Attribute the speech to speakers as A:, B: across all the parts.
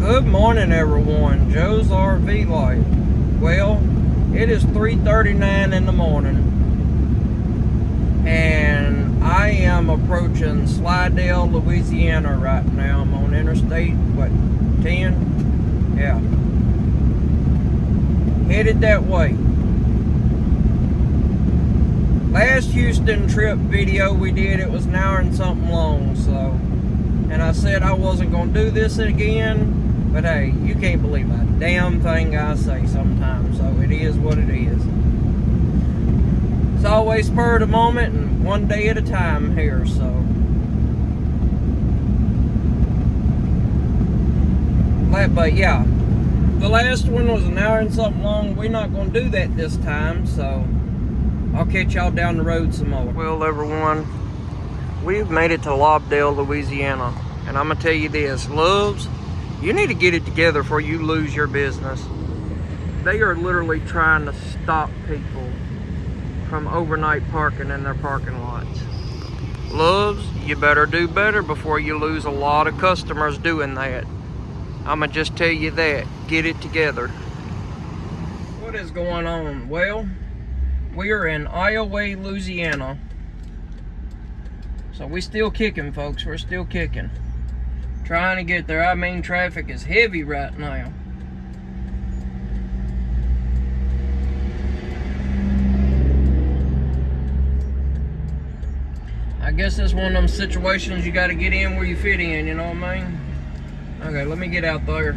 A: Good morning, everyone. Joe's RV Life. Well, it is 3:39 in the morning, and I am approaching Slidell, Louisiana right now. I'm on Interstate, 10? Yeah. Headed that way. Last Houston trip video we did, it was an hour and something long, so, and I said I wasn't going to do this again. But hey, you can't believe a damn thing I say sometimes, so it is what it is. It's always spur of the moment and one day at a time here, so. But yeah, the last one was an hour and something long. We're not going to do that this time, so I'll catch y'all down the road some more. Well, everyone, we've made it to Lobdell, Louisiana, and I'm going to tell you this, Loves, you need to get it together before you lose your business. They are literally trying to stop people from overnight parking in their parking lots. Loves, you better do better before you lose a lot of customers doing that. I'ma just tell you that. Get it together. What is going on? Well, we are in Iowa, Louisiana. So we still kicking, folks. We're still kicking. Trying to get there. I mean, traffic is heavy right now. I guess that's one of them situations you got to get in where you fit in, you know what I mean? Okay, let me get out there.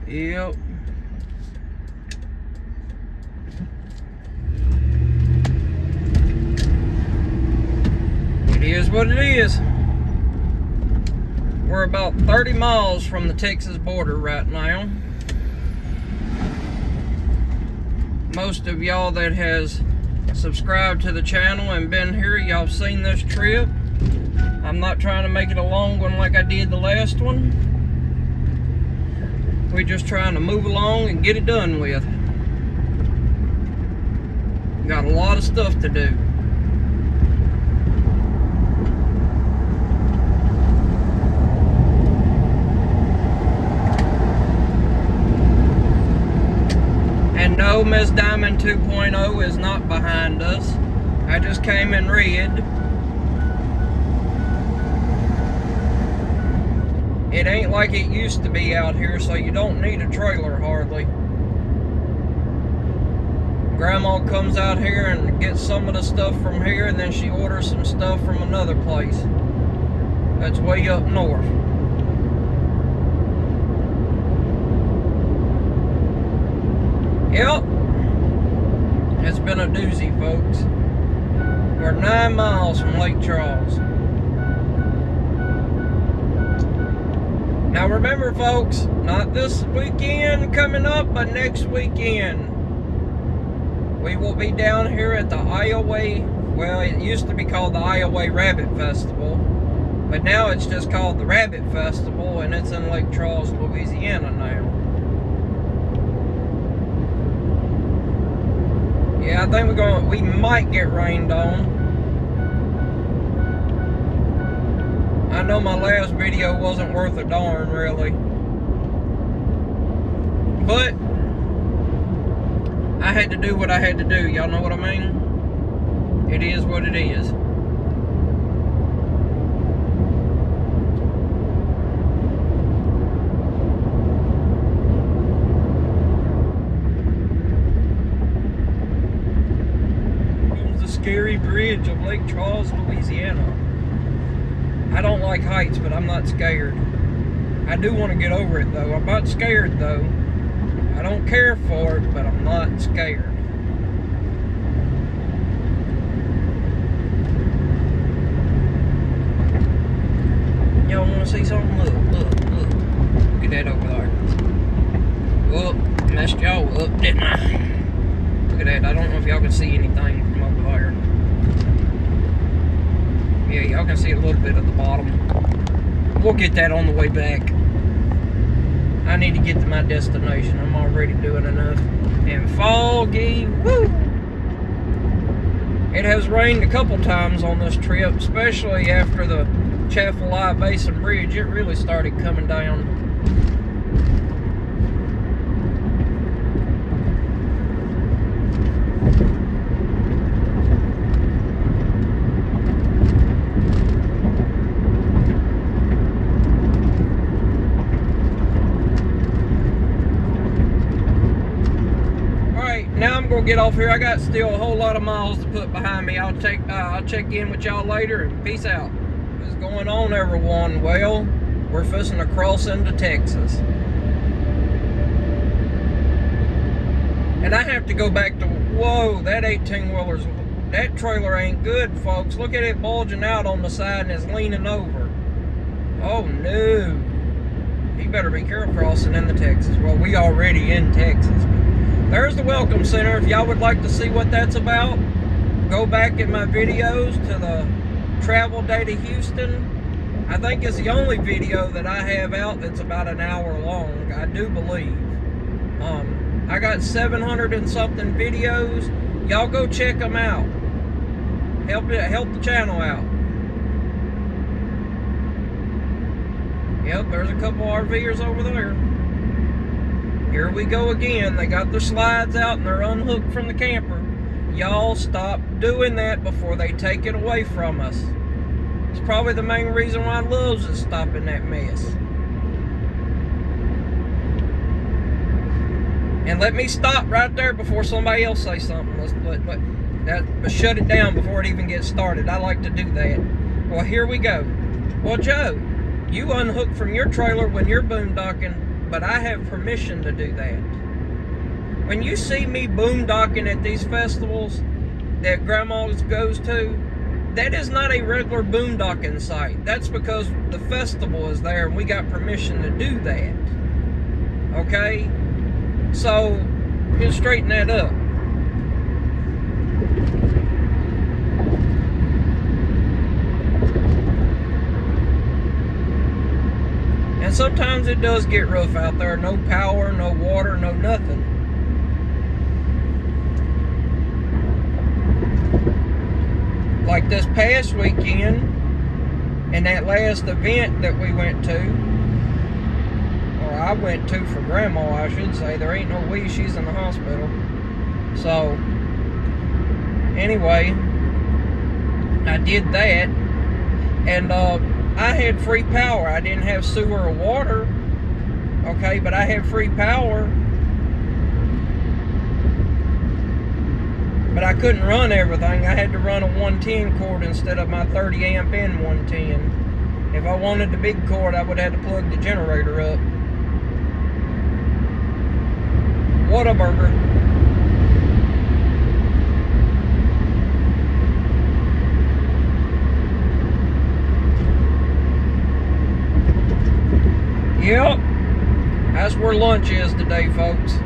A: Yep. It is what it is. We're about 30 miles from the Texas border right now. Most of y'all that has subscribed to the channel and been here, y'all have seen this trip. I'm not trying to make it a long one like I did the last one. We're just trying to move along and get it done with. Got a lot of stuff to do. No, Miss Diamond 2.0 is not behind us. I just came and read. It ain't like it used to be out here, so you don't need a trailer hardly. Grandma comes out here and gets some of the stuff from here, and then she orders some stuff from another place that's way up north. Yep, it's been a doozy, folks. We're 9 miles from Lake Charles. Now remember, folks, not this weekend coming up, but next weekend. We will be down here at the Iowa, well, it used to be called the Iowa Rabbit Festival, but now it's just called the Rabbit Festival, and it's in Lake Charles, Louisiana now. Yeah, I think we might get rained on. I know my last video wasn't worth a darn, really. But I had to do what I had to do, y'all know what I mean? It is what it is. Scary bridge of Lake Charles, Louisiana. I don't like heights, but I'm not scared. I do want to get over it though. I'm not scared though. I don't care for it, but I'm not scared. Y'all want to see something? Look. Look at that over there. Oh, messed y'all up, didn't I? Look at that. I don't know if y'all can see anything from over there. Yeah, y'all can see a little bit at the bottom. We'll get that on the way back. I need to get to my destination. I'm already doing enough. And foggy, woo! It has rained a couple times on this trip, especially after the Chaffalaya Basin Bridge. It really started coming down. Now I'm gonna get off here. I got still a whole lot of miles to put behind me. I'll check in with y'all later, and peace out. What's going on, everyone? Well, we're fixing to cross into Texas, and I have to go back to whoa. That 18-wheeler's that trailer ain't good, folks. Look at it bulging out on the side and it's leaning over. Oh no! You better be careful crossing into Texas. Well, we already in Texas. There's the Welcome Center. If y'all would like to see what that's about, go back in my videos to the travel day to Houston. I think it's the only video that I have out that's about an hour long, I do believe. I got 700 and something videos. Y'all go check them out. Help the channel out. Yep, there's a couple RVers over there. Here we go again. They got their slides out and they're unhooked from the camper. Y'all stop doing that before they take it away from us. It's probably the main reason why Loves is stopping that mess. And let me stop right there before somebody else says something. Let's shut it down before it even gets started. I like to do that. Well, here we go. Well, Joe, you unhook from your trailer when you're boondocking, but I have permission to do that. When you see me boondocking at these festivals that Grandma goes to, that is not a regular boondocking site. That's because the festival is there and we got permission to do that. Okay? So, you straighten that up. And sometimes it does get rough out there. No power, no water, no nothing. Like this past weekend, and that last event that we went to, or I went to for Grandma, I should say. There ain't no we, she's in the hospital. So, anyway, I did that, and I had free power. I didn't have sewer or water, okay, but I had free power. But I couldn't run everything. I had to run a 110 cord instead of my 30 amp and 110. If I wanted the big cord, I would have had to plug the generator up. Whataburger. Yep, that's where lunch is today, folks.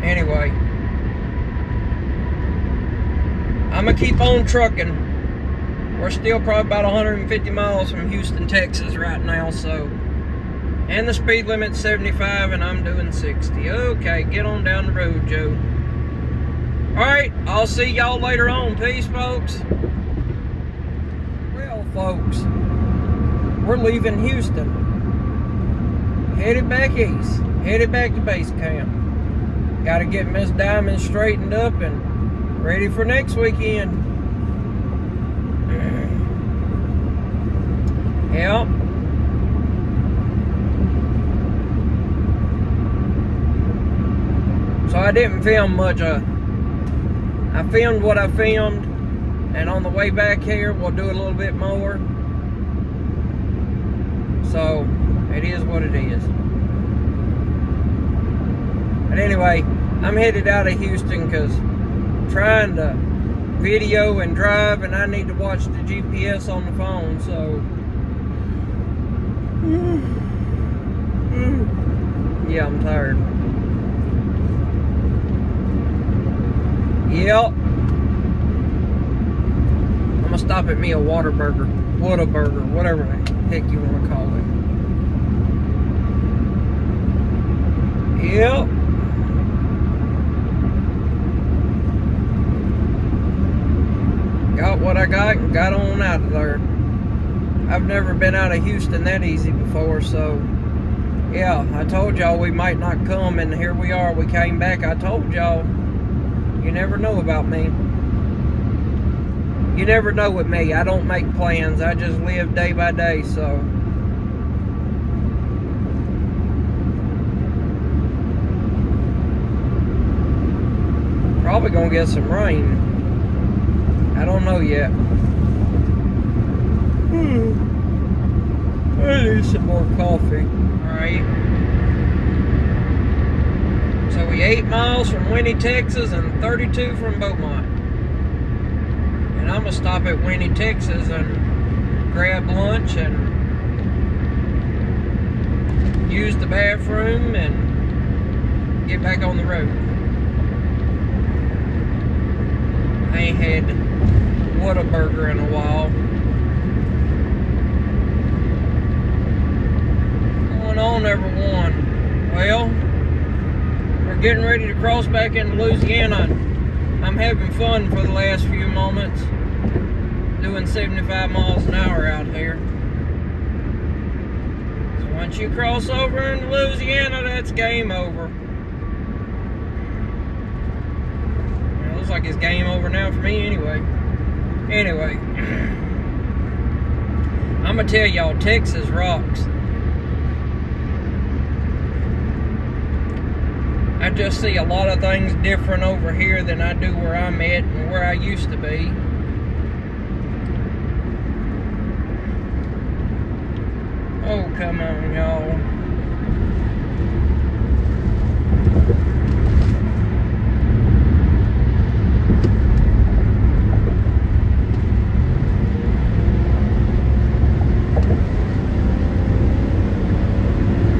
A: Anyway, I'm gonna keep on trucking. We're still probably about 150 miles from Houston, Texas right now, so. And the speed limit's 75 and I'm doing 60. Okay, get on down the road, Joe. Alright, I'll see y'all later on. Peace, folks. Well, folks, we're leaving Houston. Headed back east. Headed back to base camp. Gotta get Miss Diamond straightened up and ready for next weekend. Yep. So I didn't film much. I filmed what I filmed, and on the way back here, we'll do a little bit more. So, it is what it is. But anyway, I'm headed out of Houston because I'm trying to video and drive, and I need to watch the GPS on the phone, so. Yeah, I'm tired. Yep. I'm gonna stop at me a Whataburger, whatever the heck you want to call it. Yep. got what I got and got on out of there. I've never been out of Houston that easy before, so yeah, I told y'all we might not come, and here we are. We came back. I told y'all, you never know about me. You never know with me. I don't make plans. I just live day by day, so. Probably gonna get some rain. I don't know yet. I need some more coffee. Alright. So we 8 miles from Winnie, Texas, and 32 from Beaumont. And I'm gonna stop at Winnie, Texas and grab lunch and use the bathroom and get back on the road. I ain't had Whataburger in a while. What's going on, everyone? Well, we're getting ready to cross back into Louisiana. I'm having fun for the last few moments, doing 75 miles an hour out here. So once you cross over into Louisiana, that's game over. It looks like it's game over now for me anyway. Anyway, I'm gonna tell y'all, Texas rocks. I just see a lot of things different over here than I do where I'm at and where I used to be. Oh, come on, y'all.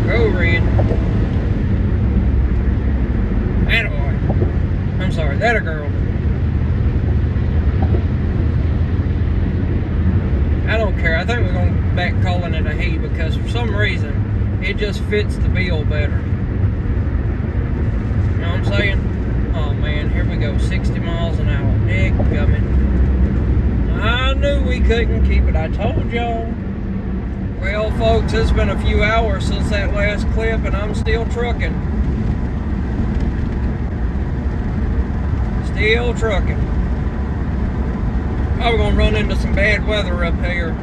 A: Go, Red. That a girl. I don't care. I think we're going to back calling it a he because for some reason it just fits the bill better. You know what I'm saying? Oh man, here we go. 60 miles an hour. Dadgummit. I knew we couldn't keep it. I told y'all. Well, folks, it's been a few hours since that last clip and I'm still trucking. Still trucking. Probably gonna run into some bad weather up here.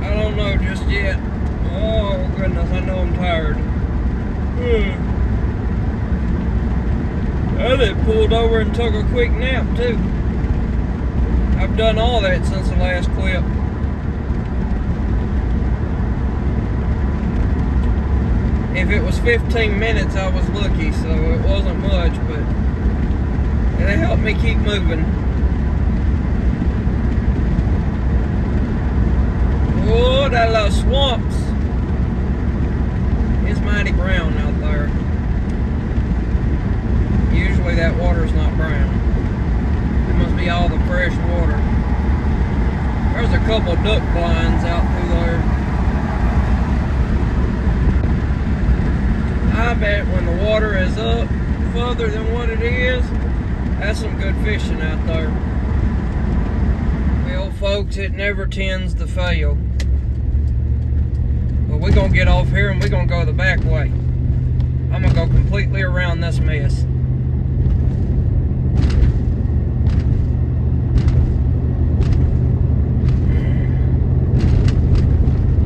A: I don't know just yet. Oh goodness, I know I'm tired. I done pulled over and took a quick nap too. I've done all that since the last clip. If it was 15 minutes, I was lucky, so it wasn't much, but it helped me keep moving. Oh, that little swamps. It's mighty brown out there. Usually that water's not brown. It must be all the fresh water. There's a couple duck blinds out through there. I bet when the water is up further than what it is, that's some good fishing out there. Well, folks, it never tends to fail. But we're going to get off here and we're going to go the back way. I'm going to go completely around this mess.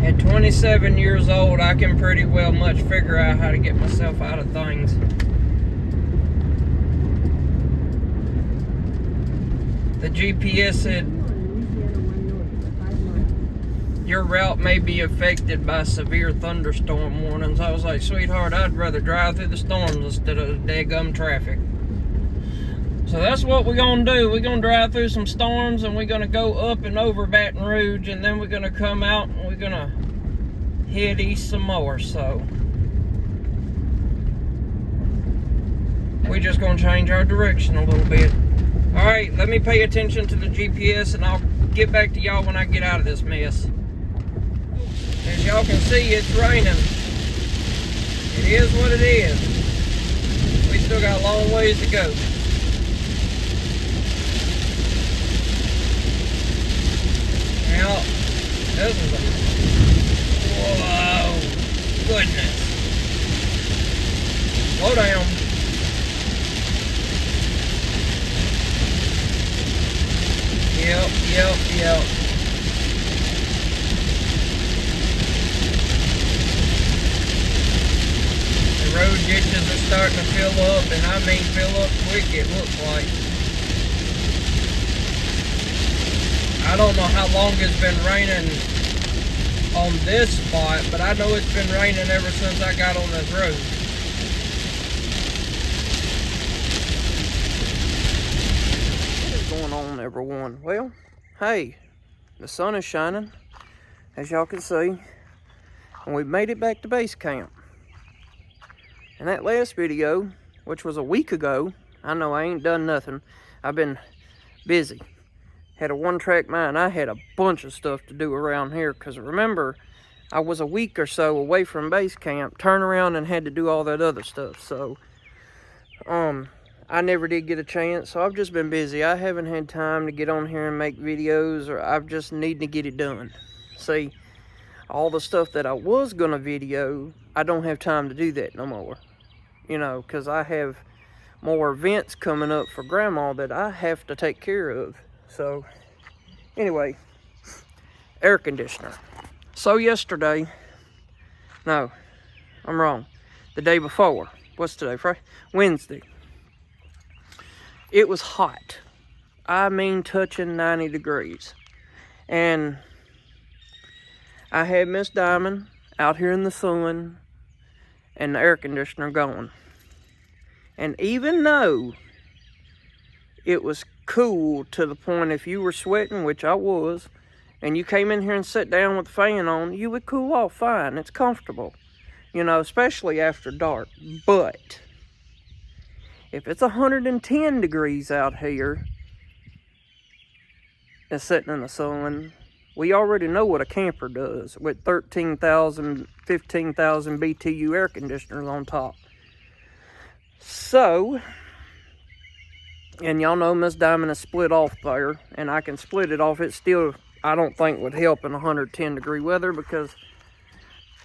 A: At 27 years old, I can pretty well much figure out how to get myself out of things. The GPS said your route may be affected by severe thunderstorm warnings. I was like, sweetheart, I'd rather drive through the storms instead of daggum traffic. So that's what we're going to do. We're going to drive through some storms and we're going to go up and over Baton Rouge and then we're going to come out and we're going to head east some more. So we're just going to change our direction a little bit. Alright, let me pay attention to the GPS and I'll get back to y'all when I get out of this mess. As y'all can see, it's raining. It is what it is. We still got a long ways to go. Yep. The road ditches are starting to fill up, and I mean fill up quick, it looks like. I don't know how long it's been raining on this spot, but I know it's been raining ever since I got on this road. What is going on, everyone? Well, hey, the sun is shining, as y'all can see, and we've made it back to base camp. In that last video, which was a week ago, I know I ain't done nothing. I've been busy. Had a one-track mind. I had a bunch of stuff to do around here, because remember, I was a week or so away from base camp, turned around and had to do all that other stuff. So, I never did get a chance, so I've just been busy. I haven't had time to get on here and make videos, or I've just need to get it done. See, all the stuff that I was gonna video, I don't have time to do that no more. You know, because I have more events coming up for Grandma that I have to take care of. So, anyway, air conditioner. So yesterday, no, I'm wrong. The day before, what's today, Friday? Wednesday. It was hot. I mean touching 90 degrees. And I had Miss Diamond out here in the sun and the air conditioner going. And even though it was cool to the point if you were sweating, which I was, and you came in here and sat down with the fan on, you would cool off fine. It's comfortable, you know, especially after dark. But if it's 110 degrees out here and sitting in the sun, we already know what a camper does with 13,000, 15,000 BTU air conditioners on top. So, and y'all know Miss Diamond is split off there, and I can split it off. It still, I don't think, would help in 110 degree weather, because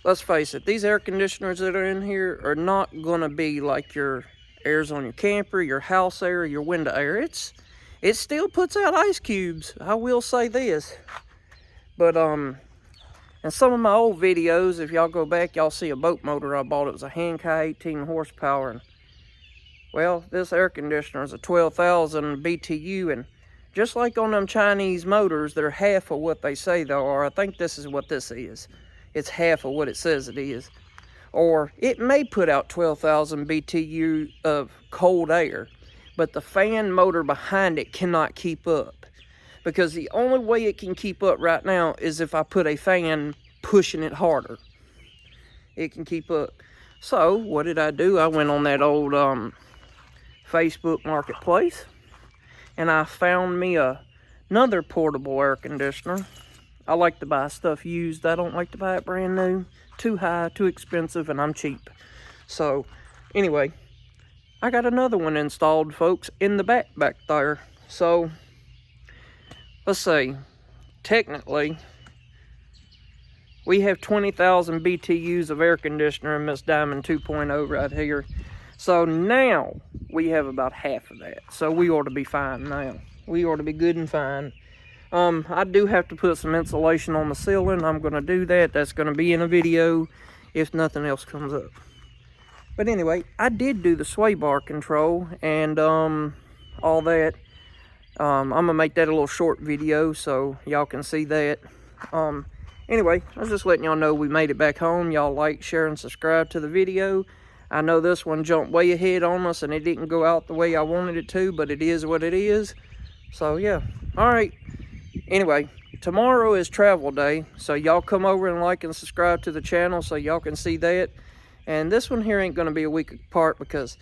A: let's face it, these air conditioners that are in here are not going to be like your airs on your camper, your house air, your window air. It still puts out ice cubes, I will say this. But, in some of my old videos, if y'all go back, y'all see a boat motor I bought. It was a Hankai 18 horsepower. And, well, this air conditioner is a 12,000 BTU. And just like on them Chinese motors, they're half of what they say they are. I think this is what this is. It's half of what it says it is. Or it may put out 12,000 BTU of cold air, but the fan motor behind it cannot keep up. Because the only way it can keep up right now is if I put a fan pushing it harder. It can keep up. So, what did I do? I went on that old Facebook Marketplace, and I found me another portable air conditioner. I like to buy stuff used. I don't like to buy it brand new. Too high, too expensive, and I'm cheap. So, anyway, I got another one installed, folks, in the back there. So, let's see, technically, we have 20,000 BTUs of air conditioner in Miss Diamond 2.0 right here. So now we have about half of that. So we ought to be fine now. We ought to be good and fine. I do have to put some insulation on the ceiling. I'm going to do that. That's going to be in a video if nothing else comes up. But anyway, I did do the sway bar control and all that. I'm going to make that a little short video so y'all can see that. Anyway, I was just letting y'all know we made it back home. Y'all like, share, and subscribe to the video. I know this one jumped way ahead on us and it didn't go out the way I wanted it to, but it is what it is. So, yeah. All right. Anyway, tomorrow is travel day, so y'all come over and like and subscribe to the channel so y'all can see that. And this one here ain't going to be a week apart, because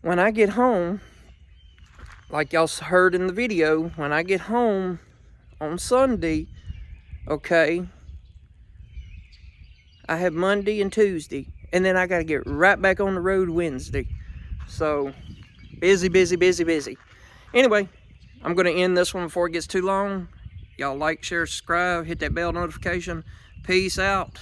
A: when I get home, like y'all heard in the video, when I get home on Sunday, okay, I have Monday and Tuesday, and then I got to get right back on the road Wednesday. So, busy, busy, busy, busy. Anyway, I'm going to end this one before it gets too long. Y'all like, share, subscribe, hit that bell notification. Peace out.